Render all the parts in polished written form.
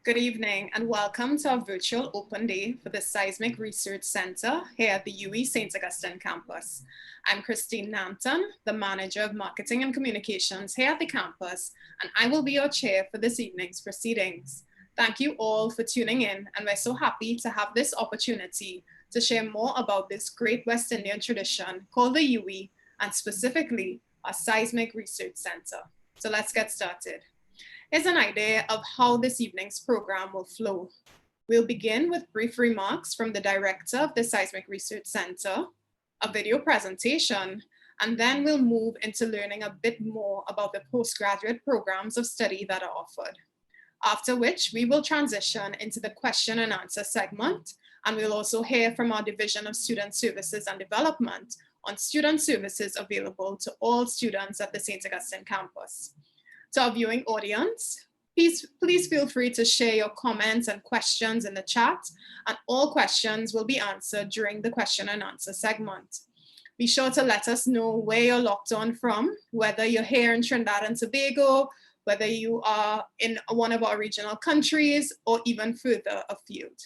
Good evening and welcome to our virtual open day for the Seismic Research Center here at the UWI St. Augustine campus. I'm Christine Nampton, the Manager of Marketing and Communications here at the campus, and I will be your chair for this evening's proceedings. Thank you all for tuning in, and we're so happy to have this opportunity to share more about this great West Indian tradition called the UWI, and specifically our Seismic Research Center. So let's get started. Here's an idea of how this evening's program will flow. We'll begin with brief remarks from the director of the Seismic Research Center, a video presentation, and then we'll move into learning a bit more about the postgraduate programs of study that are offered. After which we will transition into the question and answer segment, and we'll also hear from our Division of Student Services and Development on student services available to all students at the St. Augustine campus. To our viewing audience, please feel free to share your comments and questions in the chat, and all questions will be answered during the question and answer segment. Be sure to let us know where you're locked on from, whether you're here in Trinidad and Tobago, whether you are in one of our regional countries, or even further afield.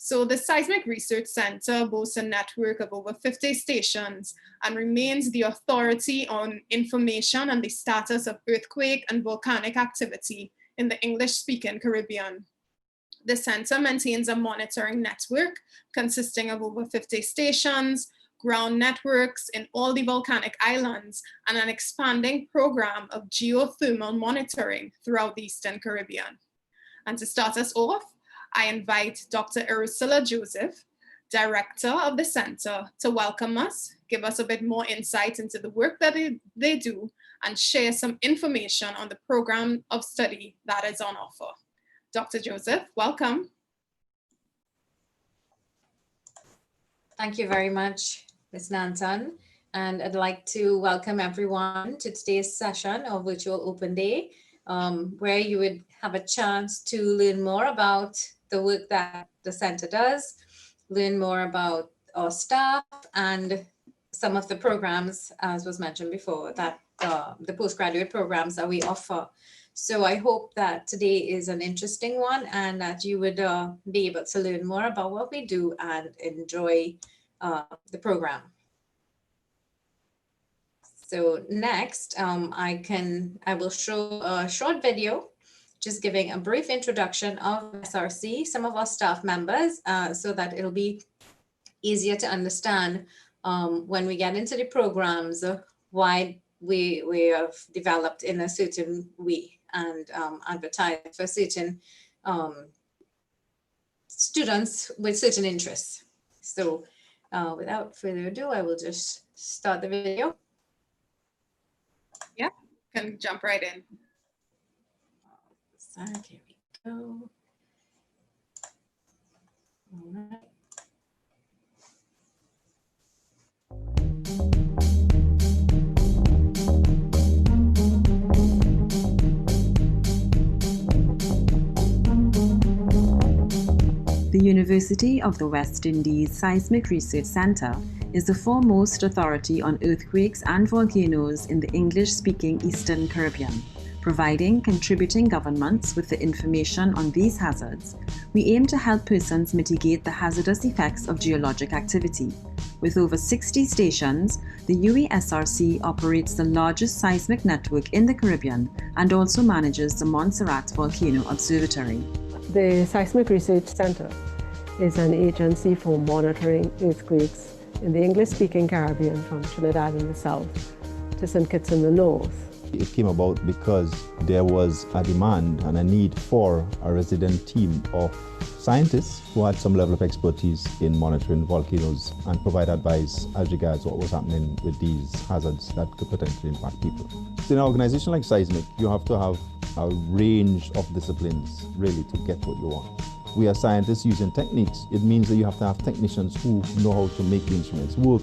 So the Seismic Research Center boasts a network of over 50 stations and remains the authority on information on the status of earthquake and volcanic activity in the English-speaking Caribbean. The center maintains a monitoring network consisting of over 50 stations, ground networks in all the volcanic islands, and an expanding program of geothermal monitoring throughout the Eastern Caribbean. And to start us off, I invite Dr. Ursula Joseph, Director of the Center, to welcome us, give us a bit more insight into the work that they do, and share some information on the program of study that is on offer. Dr. Joseph, welcome. Thank you very much, Ms. Nanton. And I'd like to welcome everyone to today's session of Virtual Open Day, where you would have a chance to learn more about the work that the center does, learn more about our staff and some of the programs, as was mentioned before, that the postgraduate programs that we offer. So I hope that today is an interesting one and that you would be able to learn more about what we do and enjoy the program. So next, I will show a short video just giving a brief introduction of SRC, some of our staff members, so that it'll be easier to understand when we get into the programs, why we have developed in a certain way and advertised for certain students with certain interests. So without further ado, I will just start the video. Yeah, can jump right in. Here we go. All right. The University of the West Indies Seismic Research Center is the foremost authority on earthquakes and volcanoes in the English-speaking Eastern Caribbean. Providing contributing governments with the information on these hazards, we aim to help persons mitigate the hazardous effects of geologic activity. With over 60 stations, the UWI SRC operates the largest seismic network in the Caribbean and also manages the Montserrat Volcano Observatory. The Seismic Research Center is an agency for monitoring earthquakes in the English-speaking Caribbean from Trinidad in the south to St. Kitts in the north. It came about because there was a demand and a need for a resident team of scientists who had some level of expertise in monitoring volcanoes and provide advice as regards what was happening with these hazards that could potentially impact people. So in an organization like Seismic, you have to have a range of disciplines really to get what you want. We are scientists using techniques. It means that you have to have technicians who know how to make the instruments work.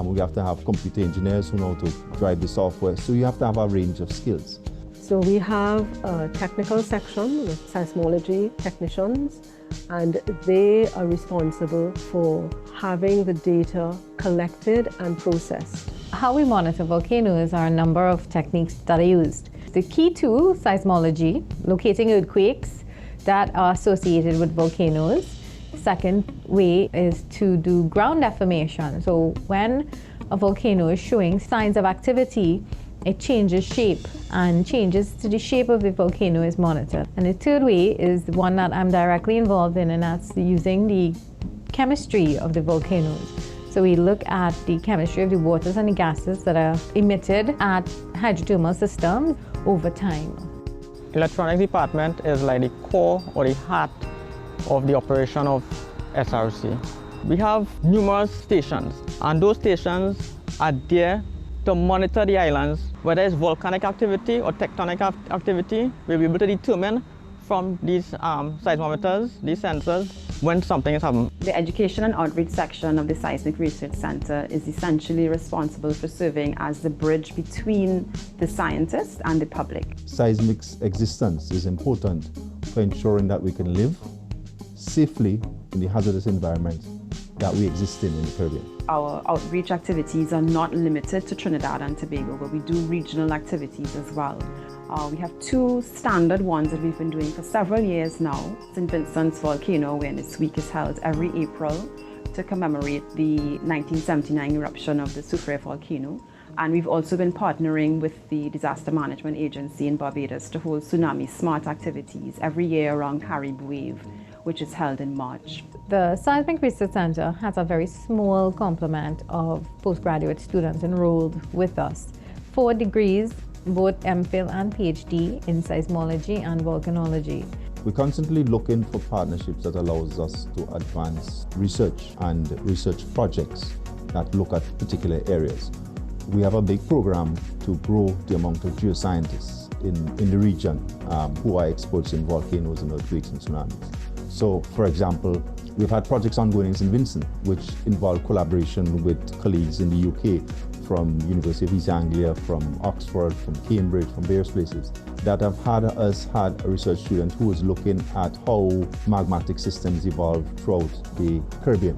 We have to have computer engineers who know how to drive the software. So you have to have a range of skills. So we have a technical section with seismology technicians, and they are responsible for having the data collected and processed. How we monitor volcanoes are a number of techniques that are used. The key to seismology, locating earthquakes, that are associated with volcanoes. Second way is to do ground deformation. So when a volcano is showing signs of activity, it changes shape, and changes to the shape of the volcano is monitored. And the third way is the one that I'm directly involved in, and that's using the chemistry of the volcanoes. So we look at the chemistry of the waters and the gases that are emitted at hydrothermal systems over time. Electronics department is like the core or the heart of the operation of SRC. We have numerous stations, and those stations are there to monitor the islands, whether it's volcanic activity or tectonic activity. We'll be able to determine from these seismometers, these sensors, when something is happening. The Education and Outreach section of the Seismic Research Center is essentially responsible for serving as the bridge between the scientists and the public. Seismic's existence is important for ensuring that we can live safely in the hazardous environment that we exist in the Caribbean. Our outreach activities are not limited to Trinidad and Tobago, but we do regional activities as well. We have two standard ones that we've been doing for several years now. St. Vincent's Volcano Awareness Week is held every April to commemorate the 1979 eruption of the Soufriere volcano. And we've also been partnering with the Disaster Management Agency in Barbados to hold tsunami smart activities every year around Carib Wave, which is held in March. The Seismic Research Center has a very small complement of postgraduate students enrolled with us. 4 degrees, both MPhil and PhD in seismology and volcanology. We're constantly looking for partnerships that allows us to advance research and research projects that look at particular areas. We have a big program to grow the amount of geoscientists in the region who are experts in volcanoes and earthquakes and tsunamis. So, for example, we've had projects ongoing in St. Vincent, which involve collaboration with colleagues in the UK, from University of East Anglia, from Oxford, from Cambridge, from various places, that have had a research student who is looking at how magmatic systems evolve throughout the Caribbean.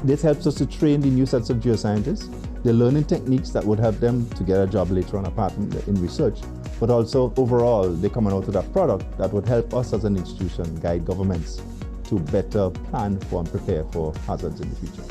This helps us to train the new sets of geoscientists. They're learning techniques that would help them to get a job later on apart from in research, but also overall they're coming out with a product that would help us as an institution guide governments to better plan for and prepare for hazards in the future.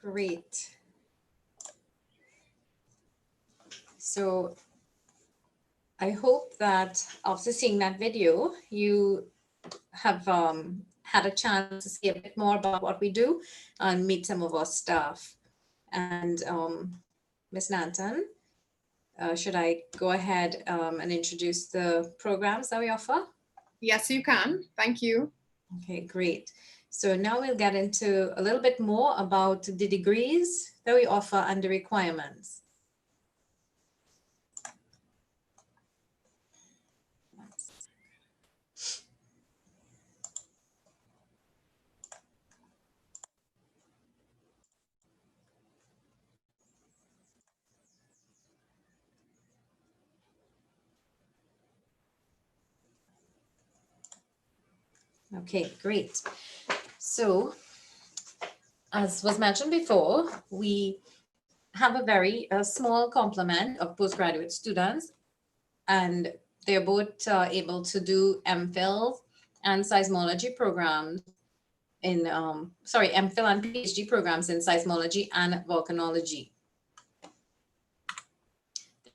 Great. So I hope that after seeing that video, you have had a chance to see a bit more about what we do and meet some of our staff. And Ms. Nanton, should I go ahead and introduce the programs that we offer? Yes, you can. Thank you. Okay, great. So now we'll get into a little bit more about the degrees that we offer and the requirements. Okay, great. So, as was mentioned before, we have a very small complement of postgraduate students, and they're both able to do MPhil and seismology programs in, MPhil and PhD programs in seismology and volcanology.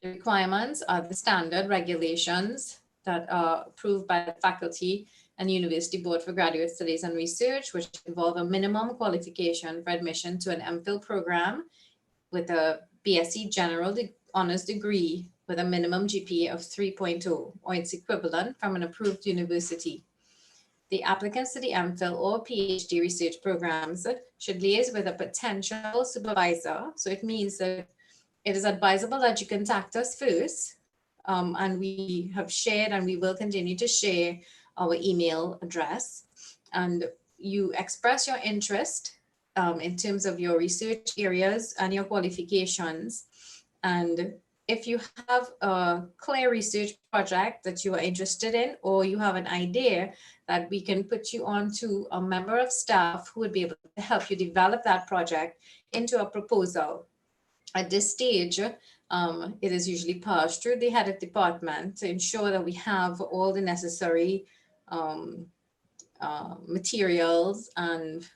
The requirements are the standard regulations that are approved by the faculty and University Board for Graduate Studies and Research, which involve a minimum qualification for admission to an MPhil program with a BSc General Honors degree with a minimum GPA of 3.0 or its equivalent from an approved university. The applicants to the MPhil or PhD research programs should liaise with a potential supervisor. So it means that it is advisable that you contact us first, and we have shared and we will continue to share our email address, and you express your interest in terms of your research areas and your qualifications, And if you have a clear research project that you are interested in, or you have an idea, that we can put you on to a member of staff who would be able to help you develop that project into a proposal. At this stage, it is usually passed through the head of department to ensure that we have all the necessary materials and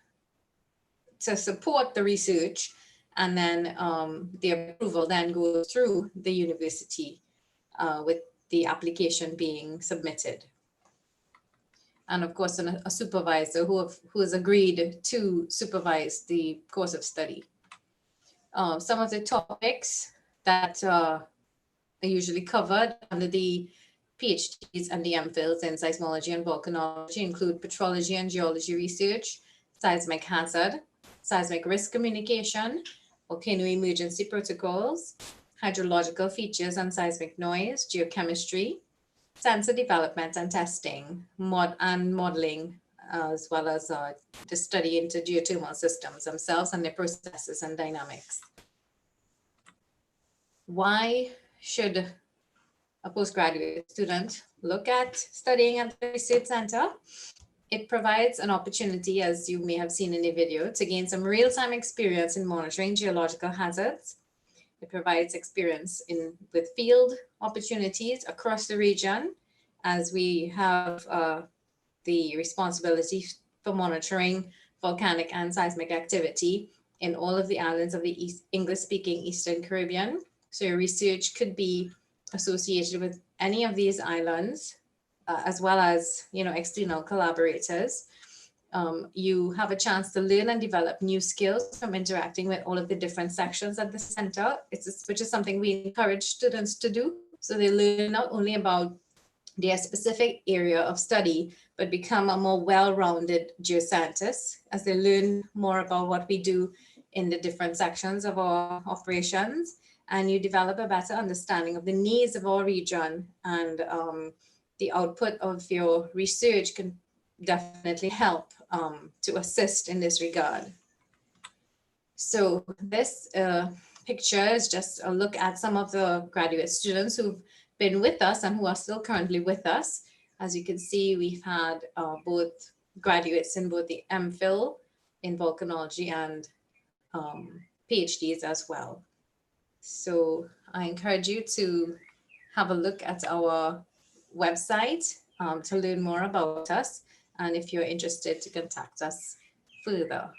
to support the research, and then the approval then goes through the university with the application being submitted. And of course, a supervisor who has agreed to supervise the course of study. Some of the topics that are usually covered under the PhDs and the MPhils in seismology and volcanology include petrology and geology research, seismic hazard, seismic risk communication, volcano emergency protocols, hydrological features and seismic noise, geochemistry, sensor development and testing, modeling, as well as the study into geothermal systems themselves and their processes and dynamics. Why should a postgraduate student look at studying at the research center? It provides an opportunity, as you may have seen in the video, to gain some real-time experience in monitoring geological hazards. It provides experience with field opportunities across the region, as we have the responsibility for monitoring volcanic and seismic activity in all of the islands of the English-speaking Eastern Caribbean. So your research could be associated with any of these islands, as well as, external collaborators. You have a chance to learn and develop new skills from interacting with all of the different sections at the center, which is something we encourage students to do. So they learn not only about their specific area of study, but become a more well-rounded geoscientist as they learn more about what we do in the different sections of our operations. And you develop a better understanding of the needs of our region, and the output of your research can definitely help to assist in this regard. So this picture is just a look at some of the graduate students who've been with us and who are still currently with us. As you can see, we've had both graduates in both the MPhil in volcanology and PhDs as well. So I encourage you to have a look at our website to learn more about us, and if you're interested, to contact us further.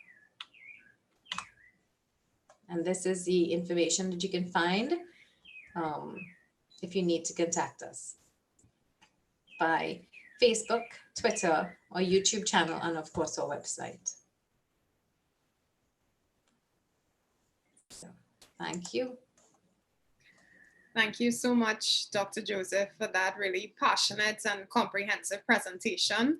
And this is the information that you can find if you need to contact us by Facebook, Twitter, or YouTube channel, and of course our website. So, thank you. Thank you so much, Dr. Joseph, for that really passionate and comprehensive presentation.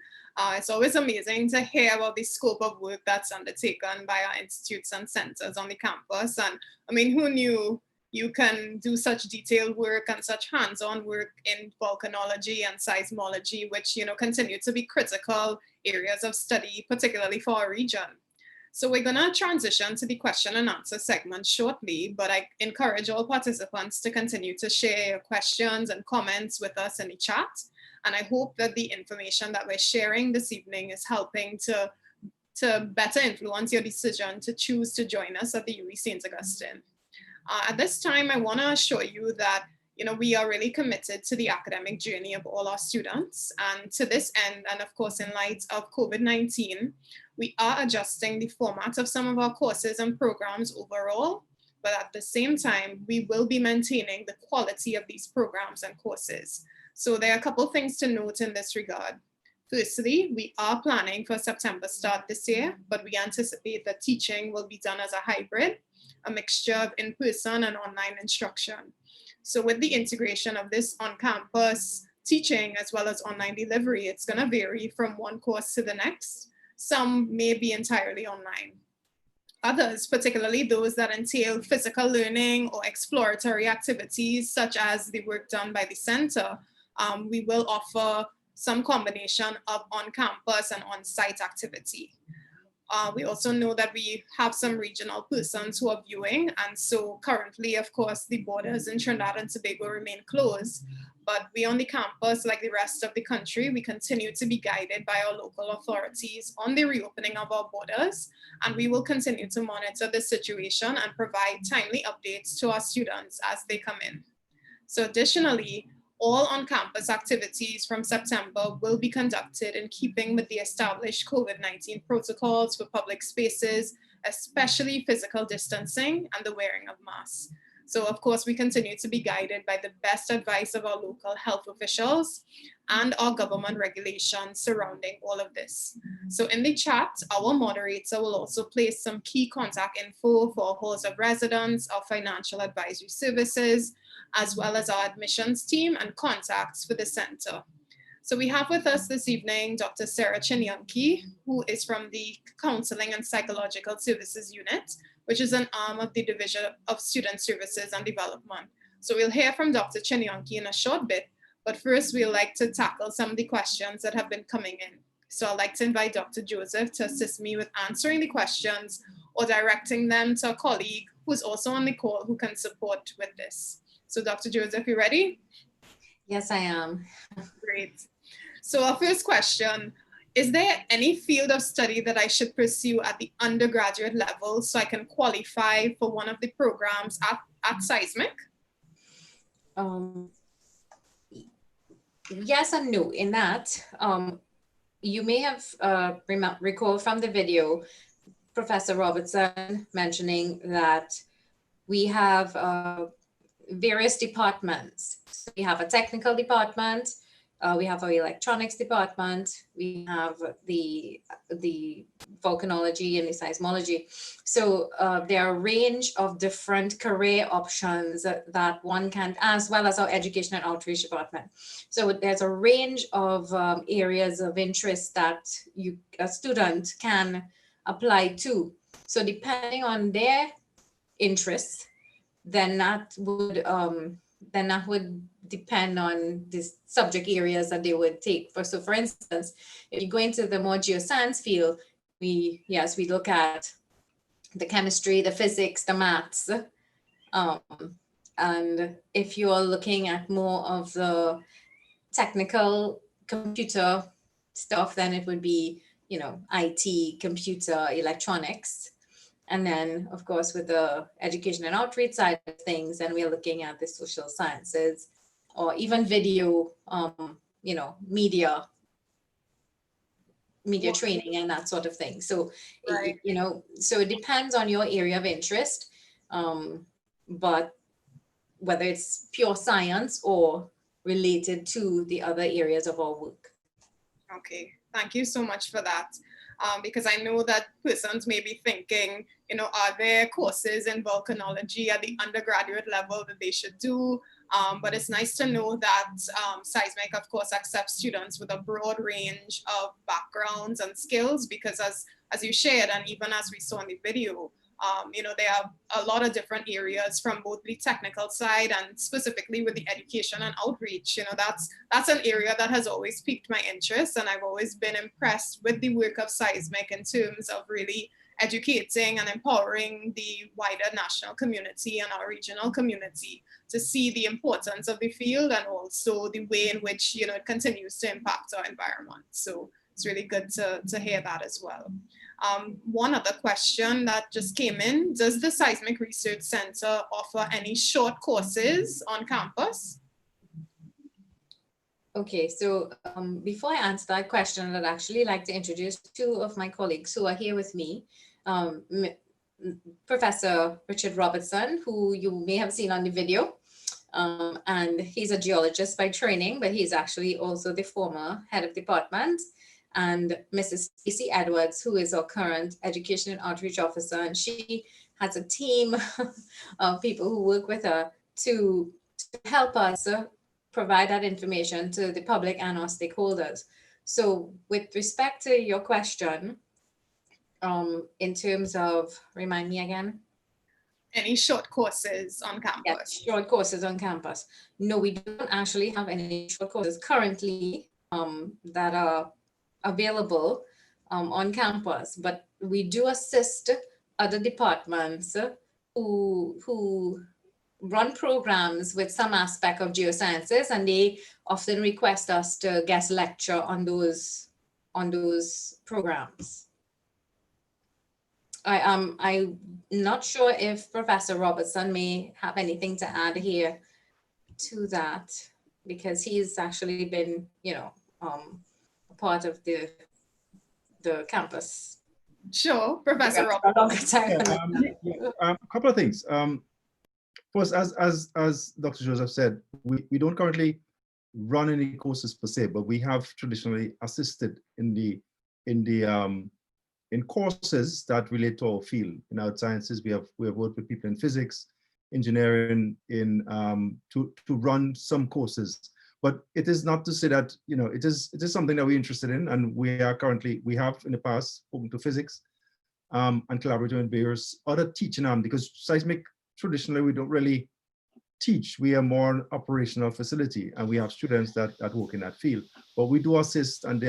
It's always amazing to hear about the scope of work that's undertaken by our institutes and centers on the campus. And I mean, who knew you can do such detailed work and such hands-on work in volcanology and seismology, which, continue to be critical areas of study, particularly for our region. So we're going to transition to the question and answer segment shortly, but I encourage all participants to continue to share your questions and comments with us in the chat. And I hope that the information that we're sharing this evening is helping to better influence your decision to choose to join us at the UWI St. Augustine. At this time, I want to assure you that we are really committed to the academic journey of all our students. And to this end, and of course, in light of COVID-19, we are adjusting the format of some of our courses and programs overall, but at the same time, we will be maintaining the quality of these programs and courses. So there are a couple of things to note in this regard. Firstly, we are planning for a September start this year, but we anticipate that teaching will be done as a hybrid, a mixture of in-person and online instruction. So with the integration of this on-campus teaching as well as online delivery, it's going to vary from one course to the next. Some may be entirely online. Others, particularly those that entail physical learning or exploratory activities, such as the work done by the center, we will offer some combination of on-campus and on-site activity. We also know that we have some regional persons who are viewing, and so currently, of course, the borders in Trinidad and Tobago remain closed, but we on the campus, like the rest of the country, we continue to be guided by our local authorities on the reopening of our borders, and we will continue to monitor the situation and provide timely updates to our students as they come in. So additionally, all on-campus activities from September will be conducted in keeping with the established COVID-19 protocols for public spaces, especially physical distancing and the wearing of masks. So of course, we continue to be guided by the best advice of our local health officials and our government regulations surrounding all of this. So in the chat, our moderator will also place some key contact info for our halls of residence, our financial advisory services, as well as our admissions team and contacts for the center. So we have with us this evening, Dr. Sarah Chinyanki, who is from the Counseling and Psychological Services Unit, which is an arm of the Division of Student Services and Development. So we'll hear from Dr. Chinyanki in a short bit, but first we'd like to tackle some of the questions that have been coming in. So I'd like to invite Dr. Joseph to assist me with answering the questions or directing them to a colleague who's also on the call who can support with this. So Dr. Joseph, you ready? Yes, I am. Great. So our first question, is there any field of study that I should pursue at the undergraduate level so I can qualify for one of the programs at Seismic? Yes and no in that. You may have recalled from the video, Professor Robertson mentioning that we have various departments. So we have a technical department, we have our electronics department, we have the volcanology and the seismology. So there are a range of different career options that one can, as well as our education and outreach department. So there's a range of areas of interest that a student can apply to. So depending on their interests, then that would depend on the subject areas that they would take. So for instance, if you go into the more geoscience field, we look at the chemistry, the physics, the maths. And if you're looking at more of the technical computer stuff, then it would be, IT, computer, electronics. And then, of course, with the education and outreach side of things, then we're looking at the social sciences or even video, media training and that sort of thing. So, Right. So it depends on your area of interest, but whether it's pure science or related to the other areas of our work. Okay, thank you so much for that. Because I know that persons may be thinking, are there courses in volcanology at the undergraduate level that they should do? But it's nice to know that Seismic, of course, accepts students with a broad range of backgrounds and skills, because as you shared, and even as we saw in the video, there are a lot of different areas from both the technical side and specifically with the education and outreach. That's an area that has always piqued my interest, and I've always been impressed with the work of Seismic in terms of really educating and empowering the wider national community and our regional community to see the importance of the field and also the way in which it continues to impact our environment. So it's really good to hear that as well. One other question that just came in, does the Seismic Research Center offer any short courses on campus? Okay, so before I answer that question, I'd actually like to introduce two of my colleagues who are here with me. Professor Richard Robertson, who you may have seen on the video, and he's a geologist by training, but he's actually also the former head of department. And Mrs. Stacey Edwards, who is our current education and outreach officer, and she has a team of people who work with her to help us provide that information to the public and our stakeholders. So with respect to your question, in terms of, remind me again? Any short courses on campus? Yes, short courses on campus. No, we don't actually have any short courses currently that are available. on campus, but we do assist other departments who run programs with some aspect of geosciences, and they often request us to guest lecture on those programs. I'm not sure if Professor Robertson may have anything to add here to that, because he's actually been, a part of the campus. Sure, Professor For a longer Robertson. time. A couple of things. First, as Dr. Joseph said, we don't currently run any courses per se, but we have traditionally assisted in courses that relate to our field. In our sciences, we have worked with people in physics, engineering, to run some courses. But it is not to say that, it is something that we're interested in, and we have in the past spoken to physics and collaborated with various other teaching arms, because seismic, traditionally, we don't really teach. We are more an operational facility, and we have students that work in that field. But we do assist, and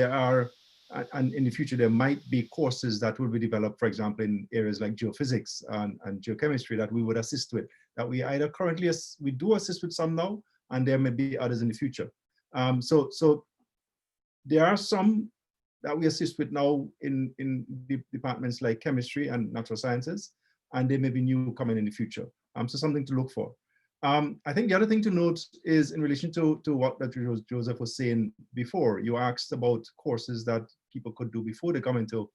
and in the future, there might be courses that will be developed, for example, in areas like geophysics and geochemistry that we would assist with, that we either currently, we do assist with some now, and there may be others in the future. So there are some that we assist with now in departments like chemistry and natural sciences, and there may be new coming in the future. So something to look for. I think the other thing to note is in relation to what Dr. Joseph was saying before. You asked about courses that people could do before they come into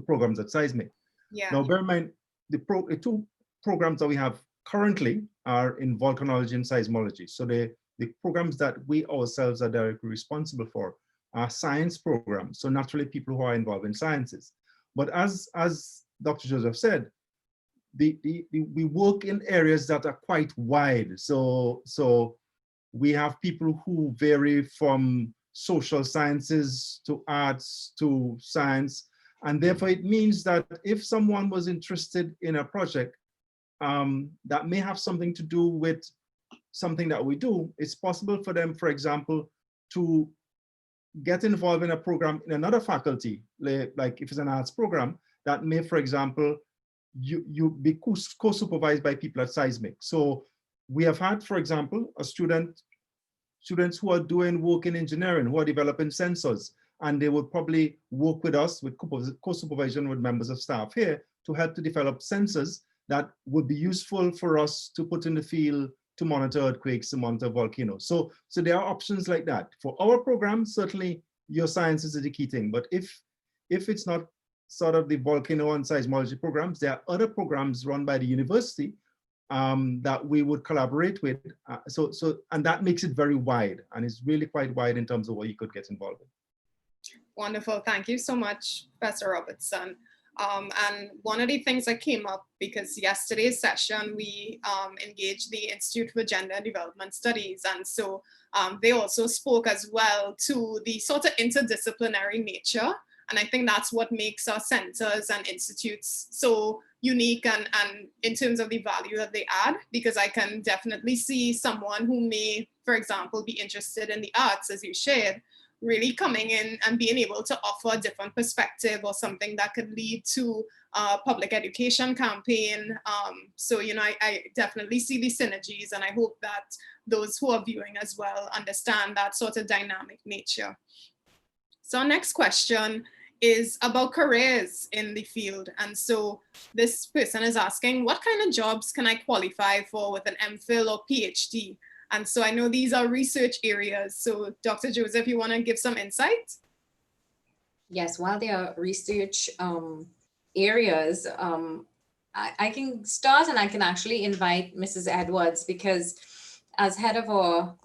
programs at Seismic. Yeah. Now, bear in mind, the two programs that we have currently are in volcanology and seismology. So the programs that we ourselves are directly responsible for are science programs. So naturally, people who are involved in sciences. But as Dr. Joseph said, we work in areas that are quite wide. So we have people who vary from social sciences to arts to science. And therefore it means that if someone was interested in a project that may have something to do with something that we do, it's possible for them, for example, to get involved in a program in another faculty, like if it's an arts program, that may, for example, you be co-supervised by people at Seismic. So we have had, for example, students who are doing work in engineering, who are developing sensors, and they would probably work with us with co-supervision with members of staff here to help to develop sensors that would be useful for us to put in the field to monitor earthquakes, to monitor volcanoes. So there are options like that. For our program, certainly your science is the key thing, but if it's not sort of the volcano and seismology programs, there are other programs run by the university that we would collaborate with. And that makes it very wide, and it's really quite wide in terms of what you could get involved in. Wonderful, thank you so much, Professor Robertson. And one of the things that came up, because yesterday's session, we engaged the Institute for Gender and Development Studies. And so they also spoke as well to the sort of interdisciplinary nature. And I think that's what makes our centers and institutes so unique and in terms of the value that they add, because I can definitely see someone who may, for example, be interested in the arts, as you shared, really coming in and being able to offer a different perspective or something that could lead to a public education campaign. So, I definitely see the synergies, and I hope that those who are viewing as well understand that sort of dynamic nature. So our next question is about careers in the field. And so this person is asking, what kind of jobs can I qualify for with an MPhil or PhD? And so I know these are research areas. So Dr. Joseph, you want to give some insight? Yes, while they are research areas, I can start, and I can actually invite Mrs. Edwards, because as head of our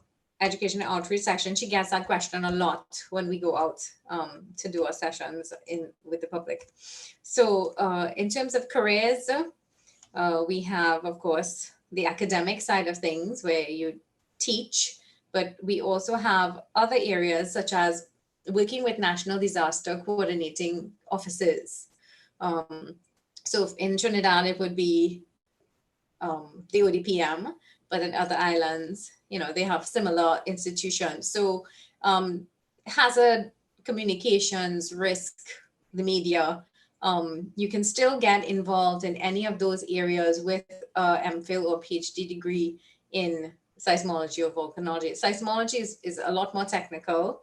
education and outreach section, she gets that question a lot when we go out to do our sessions with the public. So in terms of careers, we have, of course, the academic side of things where you teach, but we also have other areas such as working with national disaster coordinating offices. So in Trinidad, it would be the ODPM, but in other islands, they have similar institutions. So hazard communications, risk the media, you can still get involved in any of those areas with MPhil or PhD degree in seismology or volcanology. Seismology is a lot more technical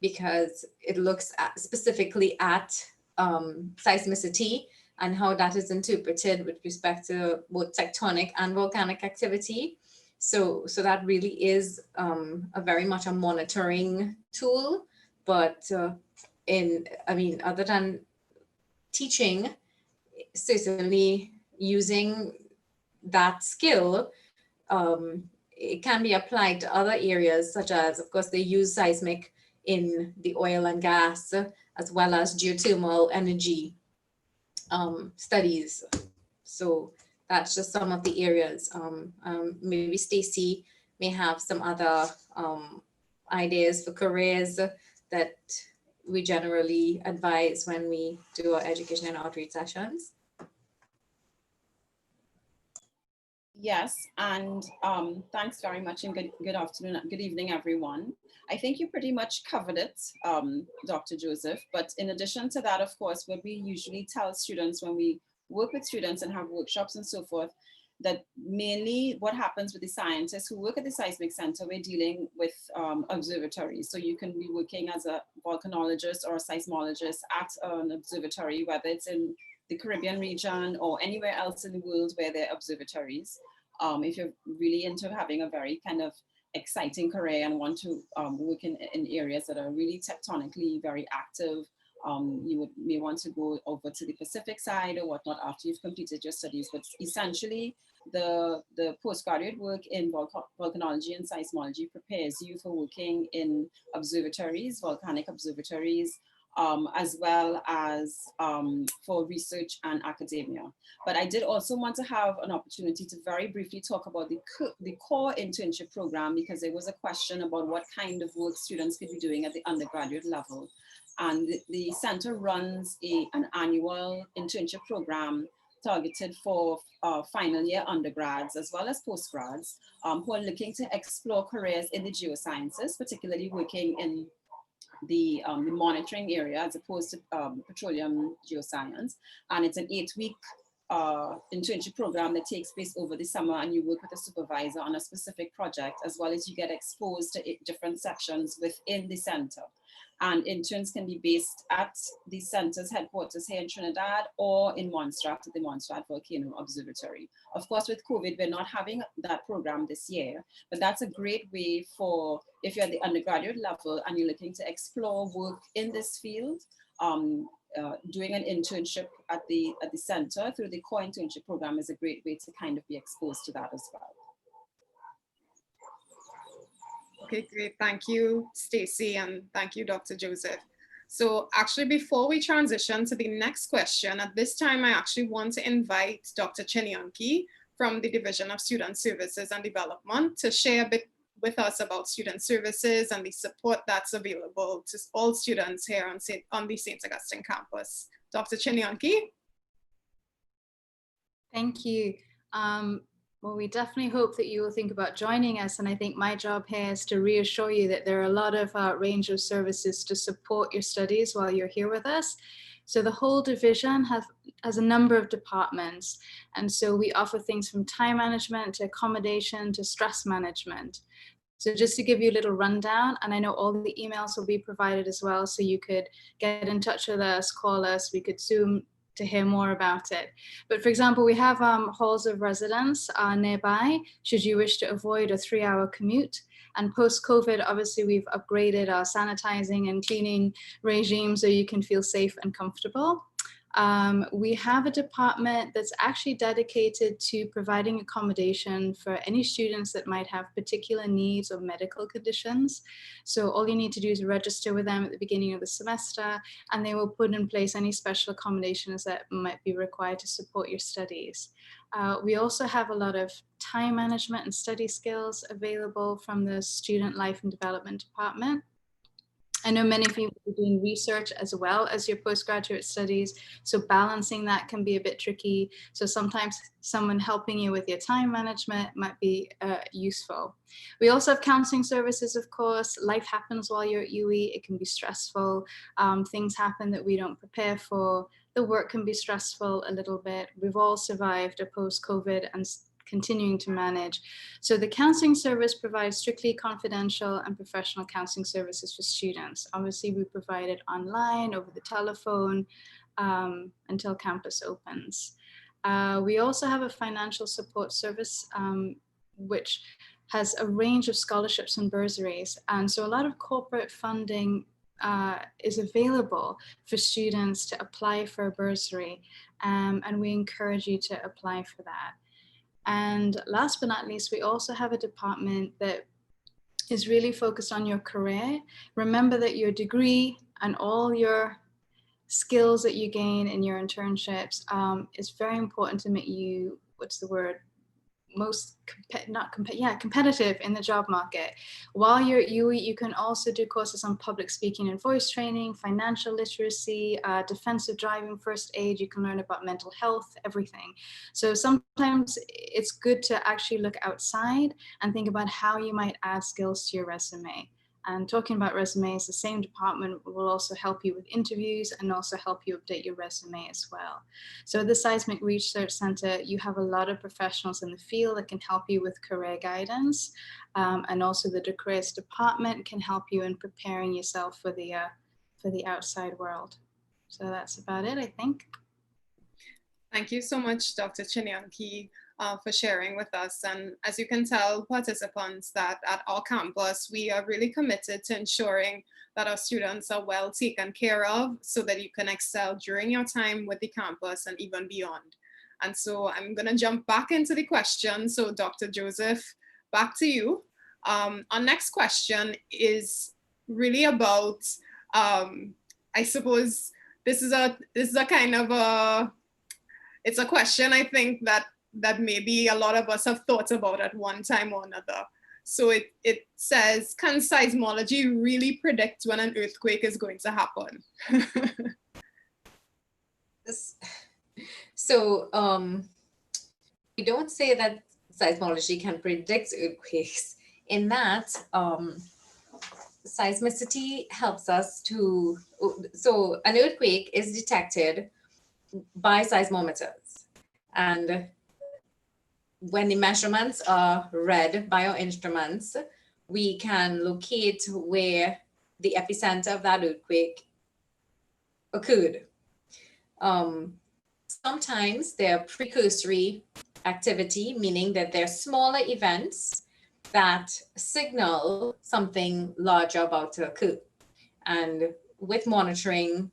because it looks specifically at seismicity and how that is interpreted with respect to both tectonic and volcanic activity. So that really is a very much a monitoring tool, but other than teaching, certainly using that skill, it can be applied to other areas, such as, of course, they use seismic in the oil and gas, as well as geothermal energy studies. So that's just some of the areas. Maybe Stacy may have some other ideas for careers that we generally advise when we do our education and outreach sessions. Yes, and thanks very much, and good afternoon, good evening, everyone. I think you pretty much covered it, Dr. Joseph, but in addition to that, of course, what we usually tell students when we work with students and have workshops and so forth, that mainly what happens with the scientists who work at the Seismic Center, we're dealing with observatories. So you can be working as a volcanologist or a seismologist at an observatory, whether it's in the Caribbean region or anywhere else in the world where there are observatories. If you're really into having a very kind of exciting career and want to work in areas that are really tectonically very active, you may want to go over to the Pacific side or whatnot after you've completed your studies. But essentially, the postgraduate work in volcanology and seismology prepares you for working in observatories, volcanic observatories, as well as for research and academia. But I did also want to have an opportunity to very briefly talk about the core internship program, because there was a question about what kind of work students could be doing at the undergraduate level. And the center runs an annual internship program targeted for final year undergrads as well as postgrads who are looking to explore careers in the geosciences, particularly working in the monitoring area as opposed to petroleum geoscience. And it's an 8-week internship program that takes place over the summer, and you work with a supervisor on a specific project, as well as you get exposed to different sections within the center. And interns can be based at the center's headquarters here in Trinidad or in Montserrat at the Montserrat Volcano Observatory. Of course, with COVID, we're not having that program this year, but that's a great way for, if you're at the undergraduate level and you're looking to explore work in this field, doing an internship at the center through the core internship program is a great way to kind of be exposed to that as well. Okay, great. Thank you, Stacy, and thank you, Dr. Joseph. So actually, before we transition to the next question, at this time, I actually want to invite Dr. Chinyanki from the Division of Student Services and Development to share a bit with us about student services and the support that's available to all students here on the St. Augustine campus. Dr. Chinyanki? Thank you. Well, we definitely hope that you will think about joining us. And I think my job here is to reassure you that there are a lot of range of services to support your studies while you're here with us. So the whole division has a number of departments. And so we offer things from time management to accommodation to stress management. So just to give you a little rundown, and I know all the emails will be provided as well, so you could get in touch with us, call us, we could Zoom to hear more about it. But for example, we have halls of residence nearby, should you wish to avoid a 3-hour commute. And post-COVID, obviously, we've upgraded our sanitizing and cleaning regime so you can feel safe and comfortable. We have a department that's actually dedicated to providing accommodation for any students that might have particular needs or medical conditions. So all you need to do is register with them at the beginning of the semester, and they will put in place any special accommodations that might be required to support your studies. We also have a lot of time management and study skills available from the Student Life and Development Department. I know many of you are doing research as well as your postgraduate studies, so balancing that can be a bit tricky. So sometimes someone helping you with your time management might be useful. We also have counseling services, of course. Life happens while you're at UE. It can be stressful. Things happen that we don't prepare for. The work can be stressful a little bit. We've all survived a post-COVID and continuing to manage. So the counseling service provides strictly confidential and professional counseling services for students. Obviously, we provide it online, over the telephone, until campus opens. We also have a financial support service, which has a range of scholarships and bursaries. And so a lot of corporate funding is available for students to apply for a bursary. And we encourage you to apply for that. And last but not least, we also have a department that is really focused on your career. Remember that your degree and all your skills that you gain in your internships is very important to make you, what's the word? Competitive in the job market. While you're at UE, you can also do courses on public speaking and voice training, financial literacy, defensive driving, first aid. You can learn about mental health, everything. So sometimes it's good to actually look outside and think about how you might add skills to your resume. And talking about resumes, the same department will also help you with interviews and also help you update your resume as well. So at the Seismic Research Center, you have a lot of professionals in the field that can help you with career guidance. And also the careers department can help you in preparing yourself for the outside world. So that's about it, I think. Thank you so much, Dr. Chinyanki, for sharing with us. And as you can tell participants, that at our campus, we are really committed to ensuring that our students are well taken care of so that you can excel during your time with the campus and even beyond. And so I'm going to jump back into the question. So Dr. Joseph, back to you. Our next question is really about, I suppose this is a kind of a, it's a question I think that maybe a lot of us have thought about at one time or another. So it says, can seismology really predict when an earthquake is going to happen? So we don't say that seismology can predict earthquakes. In that, seismicity helps us to, so an earthquake is detected by seismometers. And when the measurements are read by our instruments, we can locate where the epicenter of that earthquake occurred. Sometimes they're precursory activity, meaning that they're smaller events that signal something larger about to occur. And with monitoring,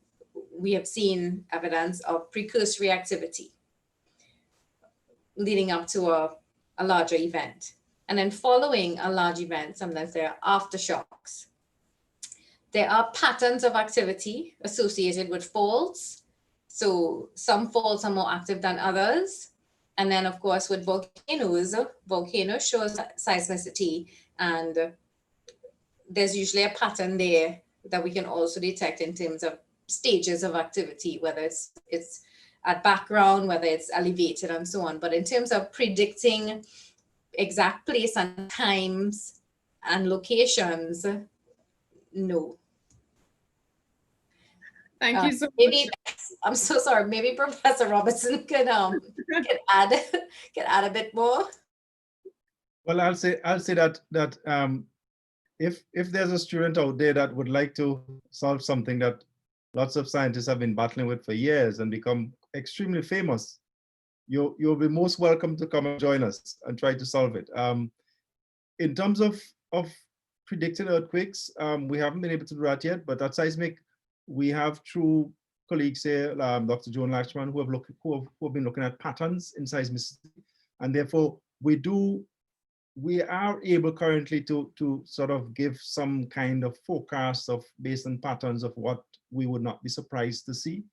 we have seen evidence of precursory activity leading up to a larger event. And then following a large event, sometimes there are aftershocks. There are patterns of activity associated with faults. So some faults are more active than others. And then of course with volcanoes shows seismicity, and there's usually a pattern there that we can also detect in terms of stages of activity, whether it's at background, whether it's elevated and so on. But in terms of predicting exact place and times and locations, no. Thank you so maybe, much. I'm so sorry, maybe Professor Robertson can add a bit more. Well, I'll say that if there's a student out there that would like to solve something that lots of scientists have been battling with for years and become extremely famous, you'll be most welcome to come and join us and try to solve it. In terms of predicting earthquakes, we haven't been able to do that yet, but at Seismic, we have through colleagues here, Dr. Joan Lachman, who have been looking at patterns in seismicity, and therefore we are able currently to sort of give some kind of forecast of based on patterns of what we would not be surprised to see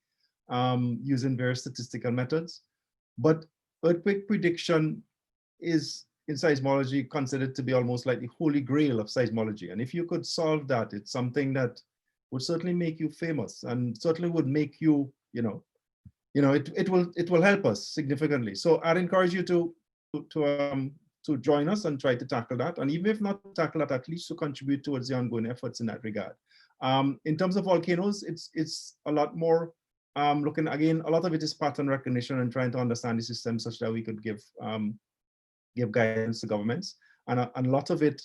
using various statistical methods. But earthquake prediction is in seismology considered to be almost like the holy grail of seismology. And if you could solve that, it's something that would certainly make you famous, and certainly would make you, it will help us significantly. So I'd encourage you to join us and try to tackle that. And even if not tackle that, at least to contribute towards the ongoing efforts in that regard. In terms of volcanoes, it's a lot more looking, again, a lot of it is pattern recognition and trying to understand the system such that we could give guidance to governments. And a lot of it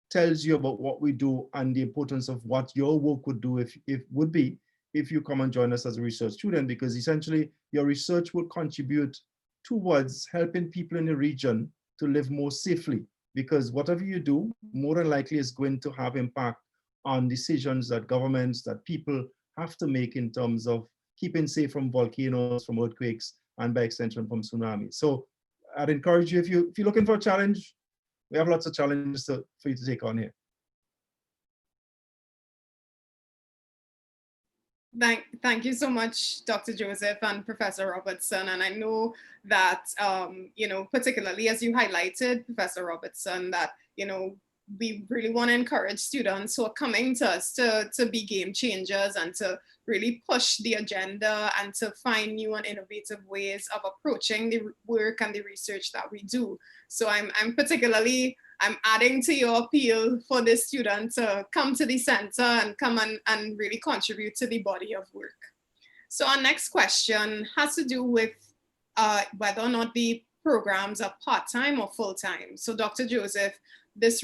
tells you about what we do and the importance of what your work would do if you come and join us as a research student, because essentially your research will contribute towards helping people in the region to live more safely, because whatever you do, more than likely is going to have impact on decisions that governments, that people have to make in terms of keeping safe from volcanoes, from earthquakes, and by extension from tsunamis. So I'd encourage you, if you're looking for a challenge, we have lots of challenges for you to take on here. Thank you so much, Dr. Joseph and Professor Robertson. And I know that, particularly as you highlighted, Professor Robertson, that, we really want to encourage students who are coming to us to be game changers and to really push the agenda and to find new and innovative ways of approaching the work and the research that we do. So I'm adding to your appeal for the student to come to the center and come and really contribute to the body of work. So our next question has to do with whether or not the programs are part-time or full-time. So Dr. Joseph, this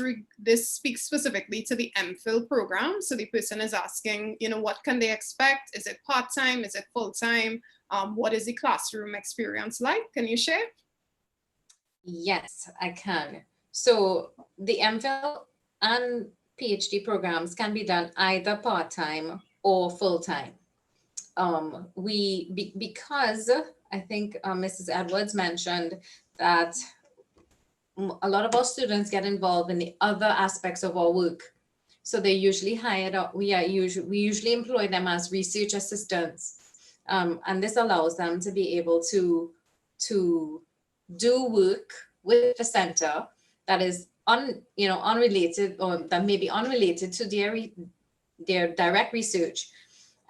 speaks specifically to the MPhil program. So the person is asking, what can they expect? Is it part-time? Is it full-time? What is the classroom experience like? Can you share? Yes, I can. So the MPhil and PhD programs can be done either part-time or full-time. Because I think Mrs. Edwards mentioned that a lot of our students get involved in the other aspects of our work. So they're usually hired out. We usually employ them as research assistants. And this allows them to be able to do work with the center that is unrelated, or that may be unrelated to their direct research,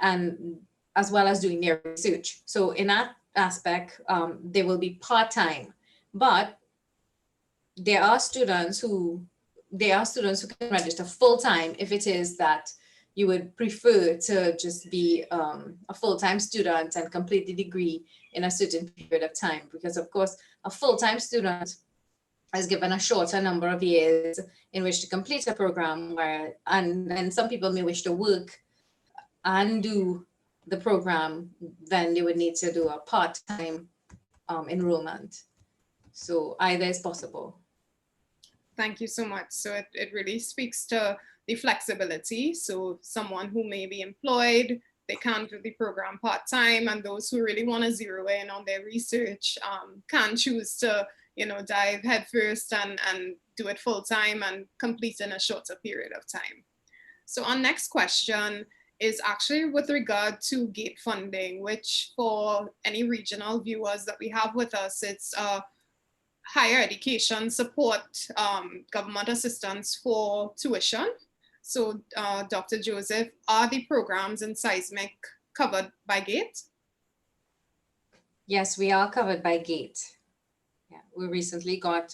and as well as doing their research. So in that aspect, they will be part-time, but there are students who can register full-time if it is that you would prefer to just be a full-time student and complete the degree in a certain period of time. Because of course, a full-time student is given a shorter number of years in which to complete a program, and some people may wish to work and do the program, then they would need to do a part-time enrollment. So either is possible. Thank you so much. So it really speaks to the flexibility. So someone who may be employed, they can do the program part-time, and those who really want to zero in on their research can choose to dive headfirst and do it full-time and complete in a shorter period of time. So our next question is actually with regard to GATE funding, which for any regional viewers that we have with us, it's higher education support, government assistance for tuition. So Dr. Joseph, are the programs in Seismic covered by GATE? Yes, we are covered by GATE. Yeah, we recently got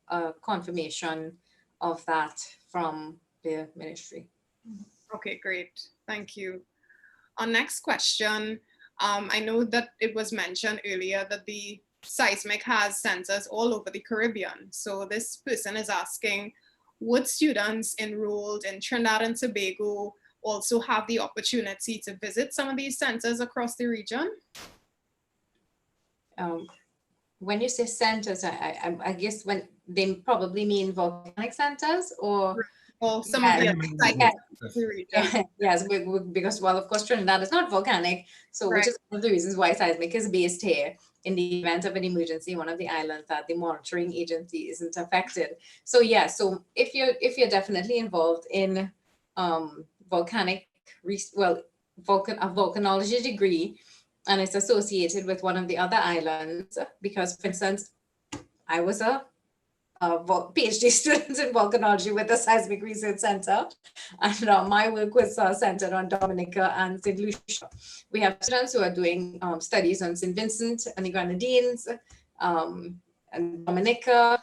a confirmation of that from the ministry. Okay, great. Thank you. Our next question, I know that it was mentioned earlier that the Seismic has centers all over the Caribbean. So this person is asking, would students enrolled in Trinidad and Tobago also have the opportunity to visit some of these centers across the region? When you say centers, I guess when they probably mean volcanic centers, or some of the region. Yes, because, well, of course, Trinidad is not volcanic, so which is one of the reasons why Seismic is based here. In the event of an emergency, one of the islands that the monitoring agency isn't affected. So yeah, so if you're definitely involved in a volcanology degree, and it's associated with one of the other islands, because for instance, I was a PhD students in volcanology with the Seismic Research Center. And my work was centered on Dominica and St. Lucia. We have students who are doing studies on St. Vincent and the Grenadines, and Dominica,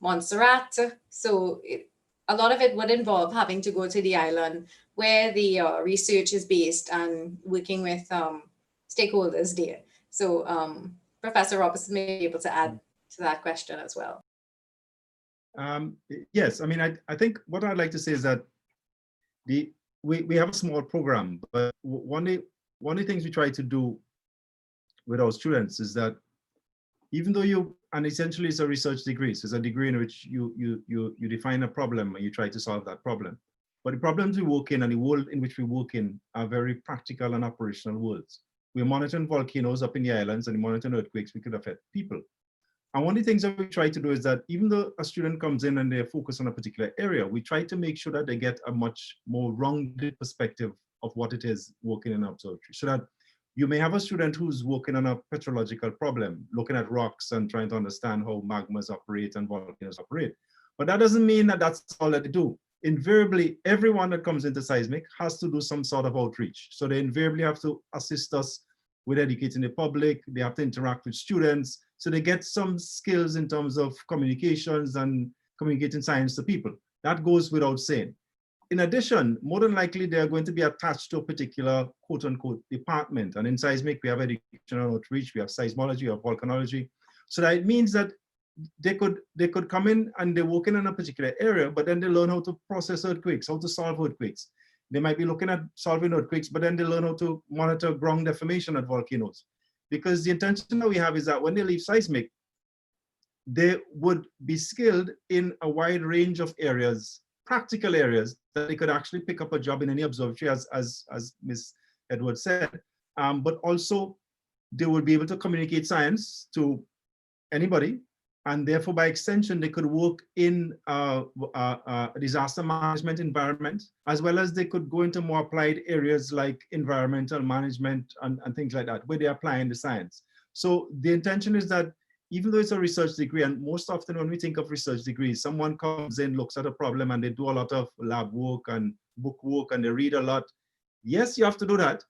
Montserrat. So a lot of it would involve having to go to the island where the research is based and working with stakeholders there. So Professor Robertson may be able to add to that question as well. Yes, I mean, I think what I'd like to say is that we have a small program, but one of the things we try to do with our students is that even though and essentially it's a research degree, so it's a degree in which you define a problem and you try to solve that problem. But the problems we work in and the world in which we work in are very practical and operational worlds. We're monitoring volcanoes up in the islands and monitoring earthquakes which could affect people. And one of the things that we try to do is that even though a student comes in and they're focused on a particular area, we try to make sure that they get a much more rounded perspective of what it is working in an observatory. So that you may have a student who's working on a petrological problem, looking at rocks and trying to understand how magmas operate and volcanoes operate. But that doesn't mean that that's all that they do. Invariably, everyone that comes into Seismic has to do some sort of outreach. So they invariably have to assist us with educating the public. They have to interact with students. So they get some skills in terms of communications and communicating science to people. That goes without saying. In addition, more than likely, they're going to be attached to a particular quote unquote department. And in Seismic, we have educational outreach, we have seismology, we have volcanology. So that it means that they could come in and they're working in a particular area, but then they learn how to process earthquakes, how to solve earthquakes. They might be looking at solving earthquakes, but then they learn how to monitor ground deformation at volcanoes. Because the intention that we have is that when they leave Seismic, they would be skilled in a wide range of areas, practical areas, that they could actually pick up a job in any observatory, as Ms. Edwards said. But also, they would be able to communicate science to anybody, and therefore, by extension, they could work in a disaster management environment, as well as they could go into more applied areas like environmental management and things like that, where they're applying the science. So the intention is that even though it's a research degree, and most often when we think of research degrees, someone comes in, looks at a problem, and they do a lot of lab work and book work, and they read a lot. Yes, you have to do that,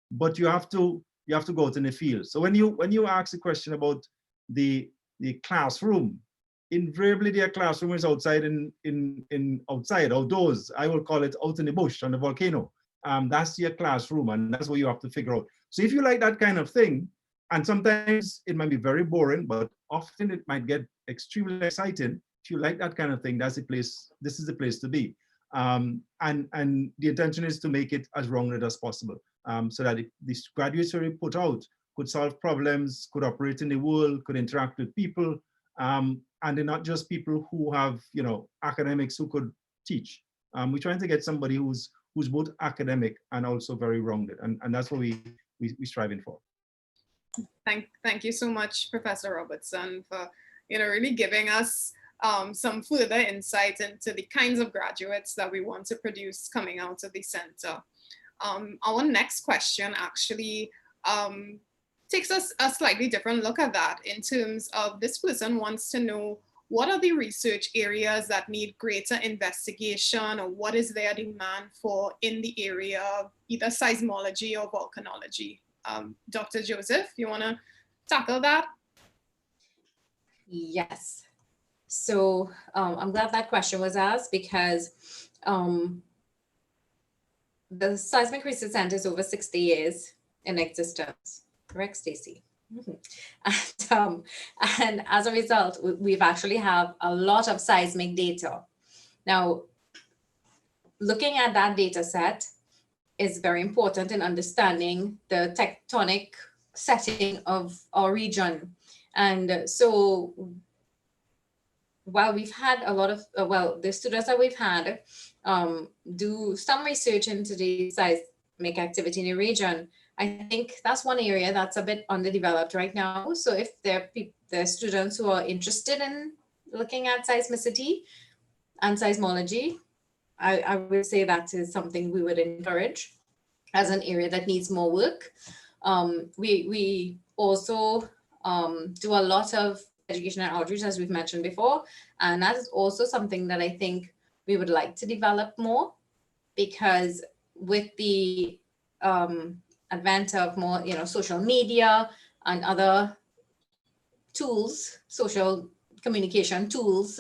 but you have to go out in the field. So when you ask a question about the classroom, invariably their classroom is outside outdoors. I will call it out in the bush on the volcano. That's your classroom, and that's what you have to figure out. So if you like that kind of thing, and sometimes it might be very boring, but often it might get extremely exciting. If you like that kind of thing, that's the place. This is the place to be. And the intention is to make it as rounded as possible, so that the graduates who we put out could solve problems, could operate in the world, could interact with people, and they're not just people who have, academics who could teach. We're trying to get somebody who's both academic and also very rounded, and that's what we're striving for. Thank you so much, Professor Robertson, for really giving us some further insight into the kinds of graduates that we want to produce coming out of the center. Our next question actually takes us a slightly different look at that, in terms of this person wants to know what are the research areas that need greater investigation, or what is their demand for in the area of either seismology or volcanology. Dr. Joseph, you want to tackle that? Yes. So I'm glad that question was asked, because the Seismic Research Center is over 60 years in existence. Correct, Stacy? Mm-hmm. And as a result, we've actually have a lot of seismic data. Now, looking at that data set is very important in understanding the tectonic setting of our region. And so while we've had a lot of, the students that we've had do some research into the seismic activity in the region, I think that's one area that's a bit underdeveloped right now. So if there are students who are interested in looking at seismicity and seismology, I would say that is something we would encourage as an area that needs more work. We also do a lot of education and outreach, as we've mentioned before. And that is also something that I think we would like to develop more, because with the advent of more, social media and other tools, social communication tools,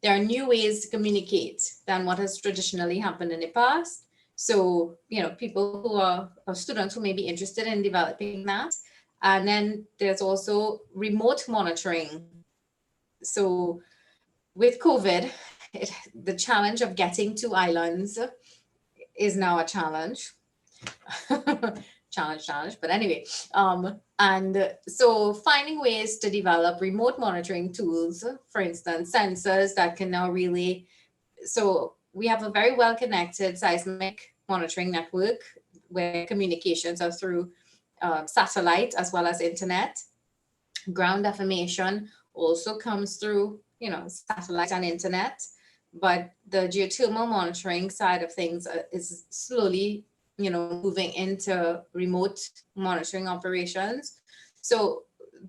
there are new ways to communicate than what has traditionally happened in the past. So, people who are students who may be interested in developing that. And then there's also remote monitoring. So with COVID, the challenge of getting to islands is now a challenge. challenge. But anyway, and so finding ways to develop remote monitoring tools, for instance, sensors that can now really, so we have a very well connected seismic monitoring network where communications are through satellite as well as internet. Ground deformation also comes through, satellite and internet, but the geothermal monitoring side of things is slowly, moving into remote monitoring operations. So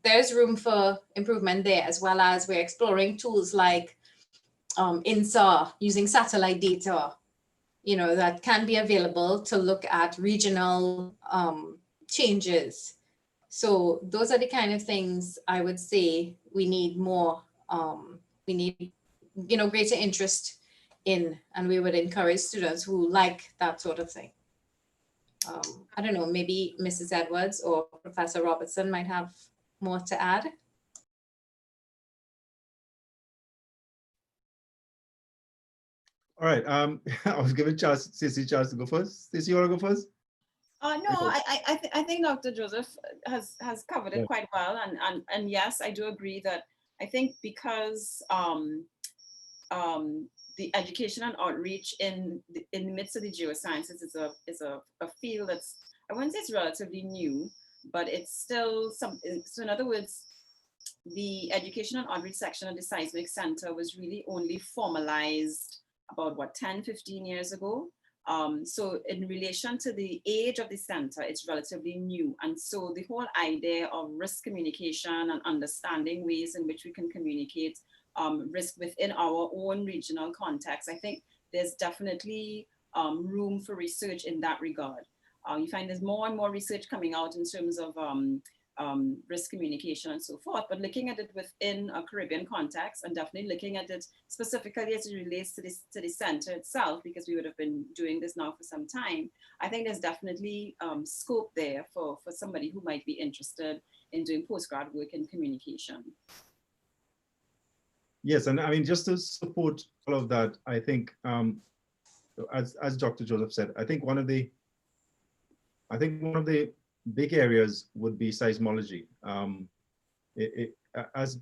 there's room for improvement there, as well as we're exploring tools like INSAR, using satellite data, that can be available to look at regional changes. So those are the kind of things I would say we need more, we need, greater interest in, and we would encourage students who like that sort of thing. I don't know, maybe Mrs. Edwards or Professor Robertson might have more to add. All right. I was giving Stacey a chance to go first. Stacey, you want to go first? No, I think Dr. Joseph has covered it quite well, and yes, I do agree that I think because the education and outreach in the midst of the geosciences is a field that's, I wouldn't say it's relatively new, but it's still something. So in other words, the education and outreach section of the Seismic Center was really only formalized about 10-15 years ago. So in relation to the age of the center, it's relatively new. And so the whole idea of risk communication and understanding ways in which we can communicate risk within our own regional context, I think there's definitely room for research in that regard. You find there's more and more research coming out in terms of risk communication and so forth, but looking at it within a Caribbean context, and definitely looking at it specifically as it relates to the center itself, because we would have been doing this now for some time, I think there's definitely scope there for somebody who might be interested in doing postgrad work in communication. Yes, and I mean, just to support all of that, I think, as Dr. Joseph said, I think one of the big areas would be seismology. As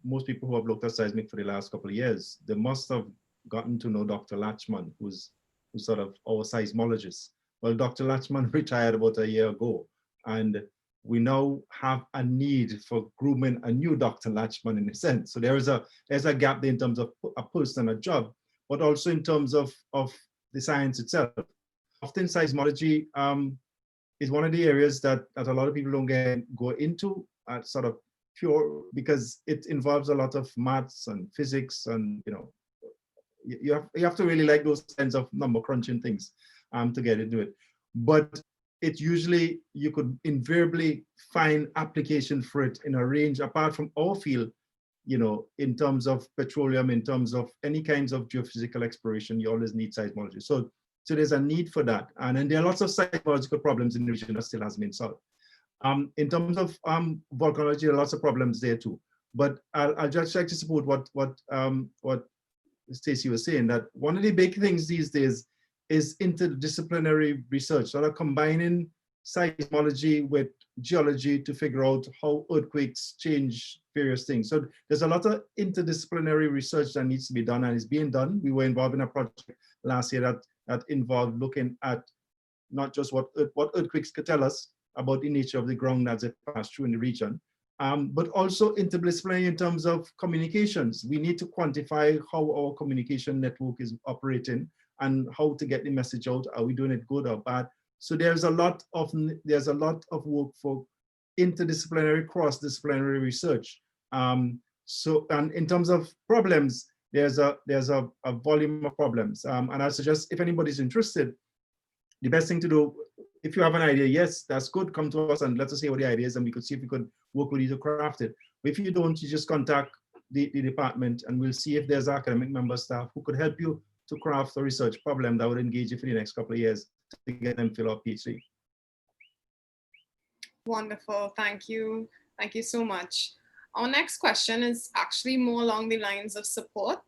most people who have looked at seismic for the last couple of years, they must have gotten to know Dr. Latchman, who's sort of our seismologist. Well, Dr. Latchman retired about a year ago, and we now have a need for grooming a new Dr. Latchman in a sense. So there's a gap there in terms of a person, a job, but also in terms of the science itself. Often seismology is one of the areas that a lot of people don't go into sort of pure, because it involves a lot of maths and physics, and you have to really like those kinds of number crunching things to get into it. But it usually, you could invariably find application for it in a range, apart from our field, in terms of petroleum, in terms of any kinds of geophysical exploration, you always need seismology. So there's a need for that. And then there are lots of seismological problems in the region that still hasn't been solved. In terms of volcanology, there are lots of problems there too. But I'll just like to support what Stacey was saying, that one of the big things these days is interdisciplinary research, sort of combining seismology with geology to figure out how earthquakes change various things. So there's a lot of interdisciplinary research that needs to be done, and is being done. We were involved in a project last year that involved looking at not just what earthquakes could tell us about the nature of the ground as it passed through in the region, but also interdisciplinary in terms of communications. We need to quantify how our communication network is operating and how to get the message out. Are we doing it good or bad? So there's a lot of work for interdisciplinary, cross-disciplinary research. So, and in terms of problems, there's a volume of problems. And I suggest if anybody's interested, the best thing to do, if you have an idea, yes, that's good, come to us and let us hear what the idea is, and we could see if we could work with you to craft it. But if you don't, you just contact the department, and we'll see if there's academic member staff who could help you to craft a research problem that would engage you for the next couple of years to get them fill out PhD. Wonderful, thank you. Thank you so much. Our next question is actually more along the lines of support.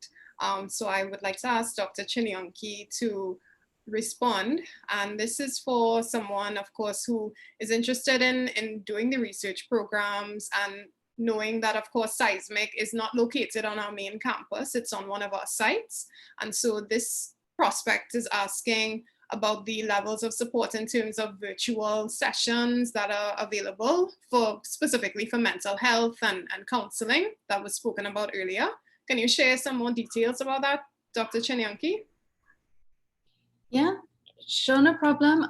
So I would like to ask Dr. Chinyonki to respond. And this is for someone, of course, who is interested in doing the research programs and knowing that, of course, Seismic is not located on our main campus, it's on one of our sites. And so this prospect is asking about the levels of support in terms of virtual sessions that are available for specifically for mental health and counseling that was spoken about earlier. Can you share some more details about that, Dr. Chinyonki? Yeah, sure, no problem.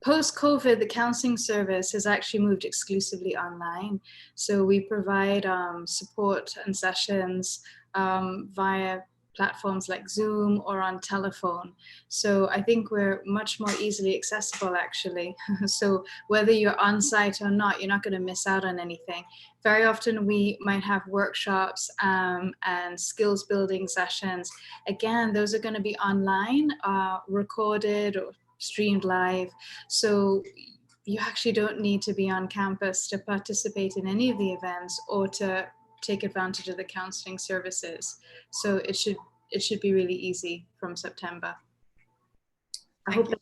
Post-COVID, the counseling service has actually moved exclusively online. So we provide support and sessions via platforms like Zoom or on telephone. So I think we're much more easily accessible, actually. So whether you're on site or not, you're not going to miss out on anything. Very often we might have workshops and skills building sessions. Again, those are going to be online, recorded or streamed live. So you actually don't need to be on campus to participate in any of the events or to take advantage of the counseling services. So it should be really easy from September. I hope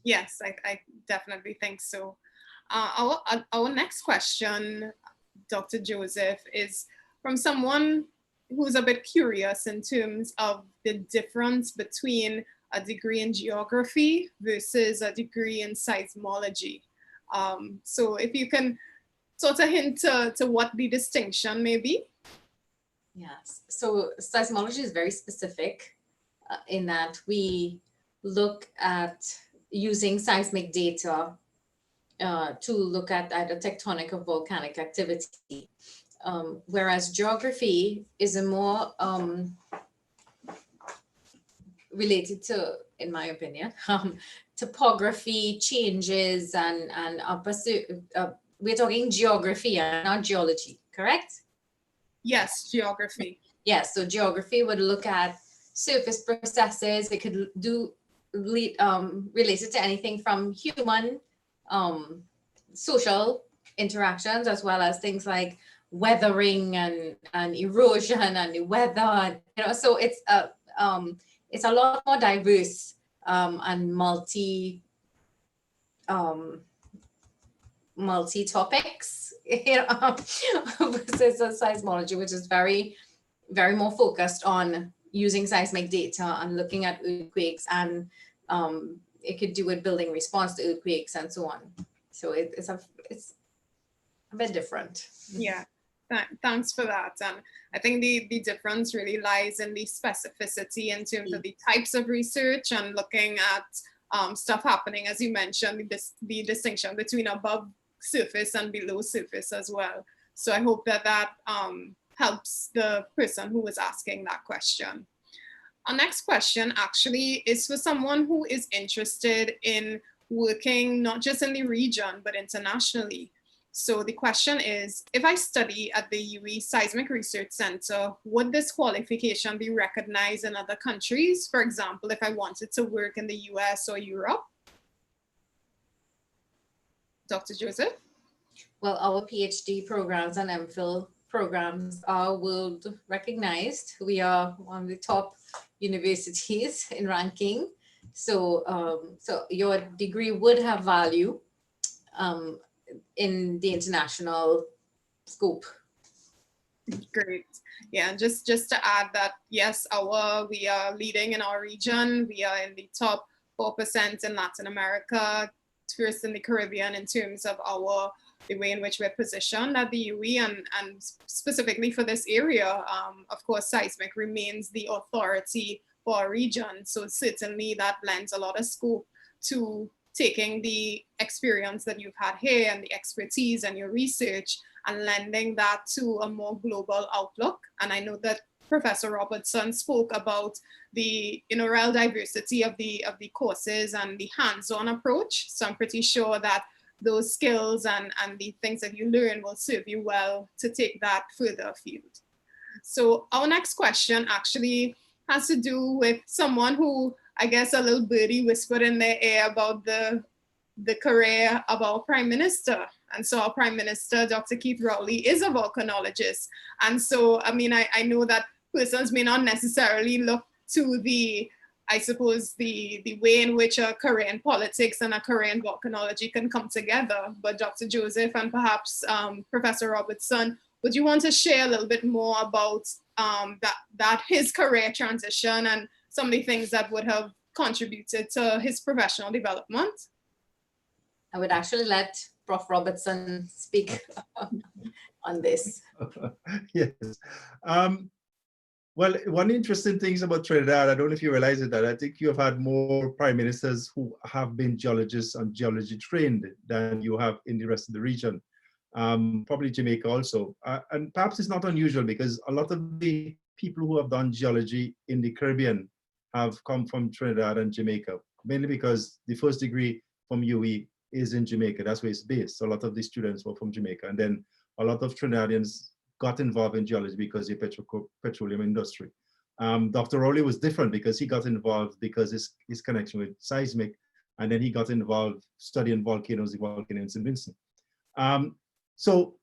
Yes, I definitely think so. Our next question, Dr. Joseph, is from someone who's a bit curious in terms of the difference between a degree in geography versus a degree in seismology. So if you can sort of hint to what the distinction may be. Yes, so seismology is very specific in that we look at using seismic data to look at either tectonic or volcanic activity, whereas geography is a more related to, in my opinion, topography changes and we're talking geography and not geology, correct? Yes, geography. Yes, so geography would look at surface processes. It could do related to anything from human social interactions, as well as things like weathering and erosion and the weather. You know, so it's a lot more diverse and multi topics, you know, versus seismology, which is very more focused on using seismic data and looking at earthquakes, and it could do with building response to earthquakes and so on. So it's a bit different. Yeah, thanks for that. And I think the difference really lies in the specificity in terms of the types of research and looking at stuff happening, as you mentioned, the distinction between above surface and below surface as well. So I hope that helps the person who was asking that question. Our next question actually is for someone who is interested in working not just in the region, but internationally. So the question is, if I study at the UE Seismic Research Center, would this qualification be recognized in other countries? For example, if I wanted to work in the US or Europe? Dr. Joseph? Well, our PhD programs and MPhil programs are world recognized. We are one of the top universities in ranking. So, so your degree would have value in the international scope. Great. Yeah, just to add that, yes, we are leading in our region. We are in the top 4% in Latin America, first in the Caribbean in terms of the way in which we're positioned at the UE, and specifically for this area, of course, Seismic remains the authority for our region. So certainly that lends a lot of scope to taking the experience that you've had here and the expertise and your research and lending that to a more global outlook. And I know that Professor Robertson spoke about the real diversity of the courses and the hands-on approach. So I'm pretty sure that those skills and the things that you learn will serve you well to take that further afield. So our next question actually has to do with someone who, I guess, a little birdie whispered in their ear about the career of our Prime Minister. And so our Prime Minister, Dr. Keith Rowley, is a volcanologist. And so, I mean, I know that persons may not necessarily look to I suppose, the way in which a career in politics and a career in volcanology can come together. But Dr. Joseph and perhaps Professor Robertson, would you want to share a little bit more about that his career transition and some of the things that would have contributed to his professional development? I would actually let Prof. Robertson speak on this. Yes. Well, one interesting thing about Trinidad, I don't know if you realize it, that I think you have had more prime ministers who have been geologists and geology trained than you have in the rest of the region. Probably Jamaica also. And perhaps it's not unusual because a lot of the people who have done geology in the Caribbean have come from Trinidad and Jamaica, mainly because the first degree from UE is in Jamaica. That's where it's based. So a lot of the students were from Jamaica. And then a lot of Trinidadians got involved in geology because of the petroleum industry. Dr. Rowley was different because he got involved because his connection with Seismic, and then he got involved studying volcanoes, the volcano in St. Vincent. So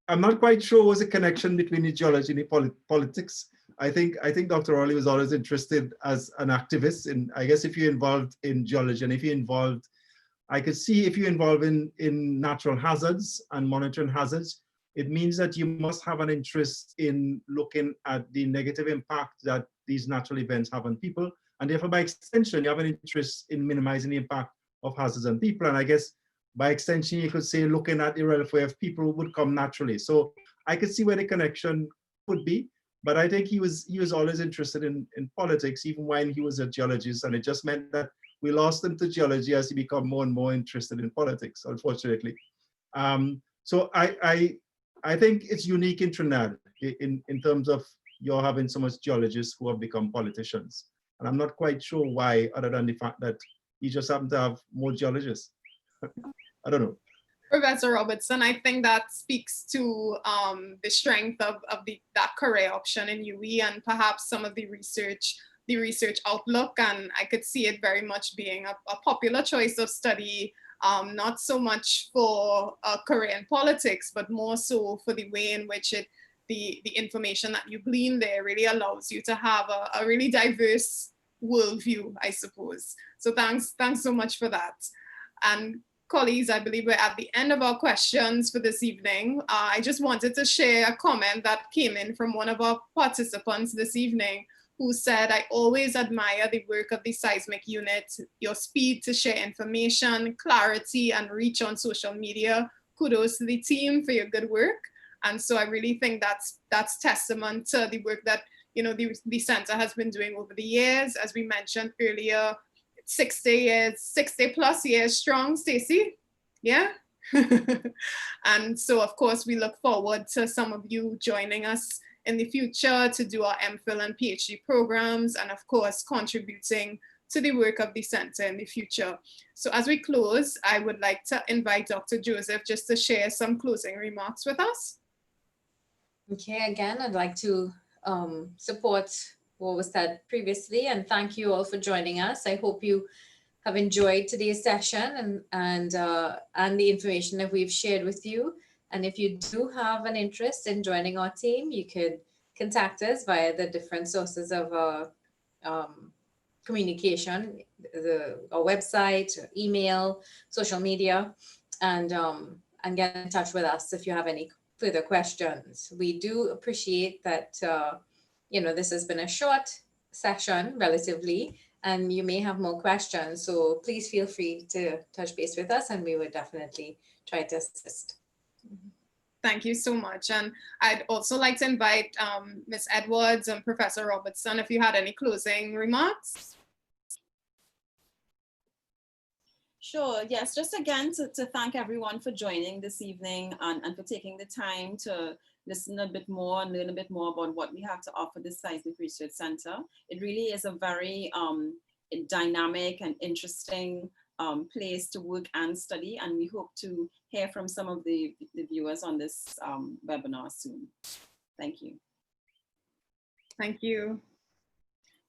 I'm not quite sure was a connection between the geology and the politics. I think Dr. Rowley was always interested as an activist, and I guess if you're involved in geology and if you're involved, I could see if you're involved in natural hazards and monitoring hazards, it means that you must have an interest in looking at the negative impact that these natural events have on people. And therefore, by extension, you have an interest in minimizing the impact of hazards on people. And I guess by extension, you could say looking at the welfare of people would come naturally. So I could see where the connection could be. But I think he was always interested in politics, even when he was a geologist. And it just meant that we lost him to geology as he became more and more interested in politics, unfortunately. So I think it's unique in Trinidad in terms of you're having so much geologists who have become politicians. And I'm not quite sure why, other than the fact that he just happened to have more geologists. I don't know. Professor Robertson, I think that speaks to the strength of that career option in UE and perhaps some of the research outlook. And I could see it very much being a popular choice of study, not so much for a career in politics, but more so for the way in which the information that you glean there really allows you to have a really diverse worldview, I suppose. So thanks so much for that. And colleagues, I believe we're at the end of our questions for this evening. I just wanted to share a comment that came in from one of our participants this evening, who said, "I always admire the work of the Seismic unit, your speed to share information, clarity, and reach on social media. Kudos to the team for your good work." And so I really think that's testament to the work that the center has been doing over the years. As we mentioned earlier, 60 plus years strong, Stacey. Yeah. And so of course we look forward to some of you joining us in the future to do our MPhil and PhD programs, and of course contributing to the work of the center in the future. So as we close, I would like to invite Dr. Joseph just to share some closing remarks with us. Okay, again, I'd like to support what was said previously, and thank you all for joining us. I hope you have enjoyed today's session and the information that we've shared with you. And if you do have an interest in joining our team, you could contact us via the different sources of communication, our website, email, social media, and get in touch with us if you have any further questions. We do appreciate that this has been a short session relatively, and you may have more questions. So please feel free to touch base with us, and we would definitely try to assist. Thank you so much. And I'd also like to invite Ms. Edwards and Professor Robertson if you had any closing remarks. Sure. Yes. Just again to thank everyone for joining this evening and for taking the time to listen a bit more and learn a bit more about what we have to offer the Seismic Research Center. It really is a very dynamic and interesting place to work and study. And we hope to hear from some of the viewers on this webinar soon. Thank you. Thank you.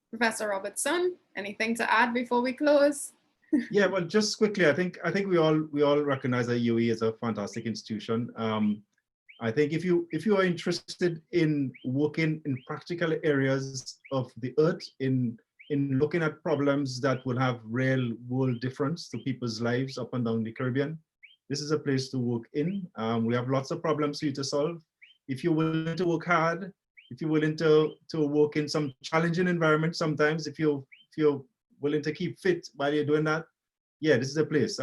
Professor Robertson, anything to add before we close? Yeah, well, just quickly, I think we all recognize that UE is a fantastic institution. I think if you are interested in working in practical areas of the earth, in looking at problems that will have real world difference to people's lives up and down the Caribbean, this is a place to work in. We have lots of problems for you to solve. If you're willing to work hard, if you're willing to work in some challenging environments sometimes, if you're willing to keep fit while you're doing that, yeah, this is a place.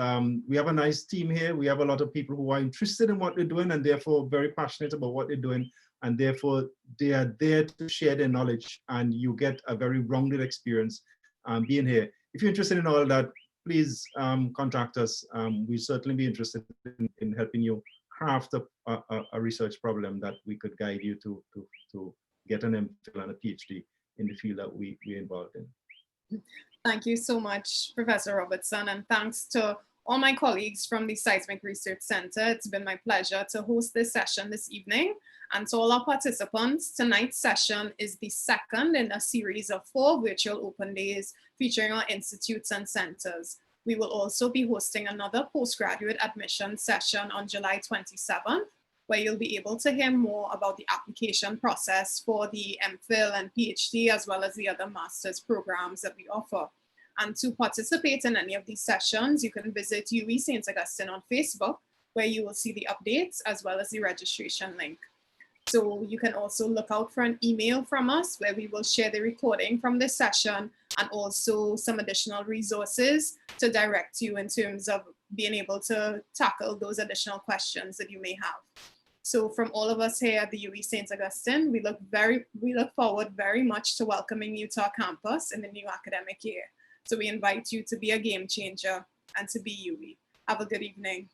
We have a nice team here. We have a lot of people who are interested in what they're doing and therefore very passionate about what they're doing. And therefore they are there to share their knowledge, and you get a very rounded experience being here. If you're interested in all that, please contact us. We'll certainly be interested in helping you craft a research problem that we could guide you to get an MPhil and a PhD in the field that we're involved in. Thank you so much, Professor Robertson, and thanks to all my colleagues from the Seismic Research Center. It's been my pleasure to host this session this evening. And to all our participants, tonight's session is the second in a series of 4 virtual open days featuring our institutes and centers. We will also be hosting another postgraduate admission session on July 27th, where you'll be able to hear more about the application process for the MPhil and PhD, as well as the other master's programs that we offer. And to participate in any of these sessions, you can visit UE St. Augustine on Facebook, where you will see the updates as well as the registration link. So you can also look out for an email from us where we will share the recording from this session and also some additional resources to direct you in terms of being able to tackle those additional questions that you may have. So from all of us here at the UE St. Augustine, we look forward very much to welcoming you to our campus in the new academic year. So we invite you to be a game changer and to be UE. Have a good evening.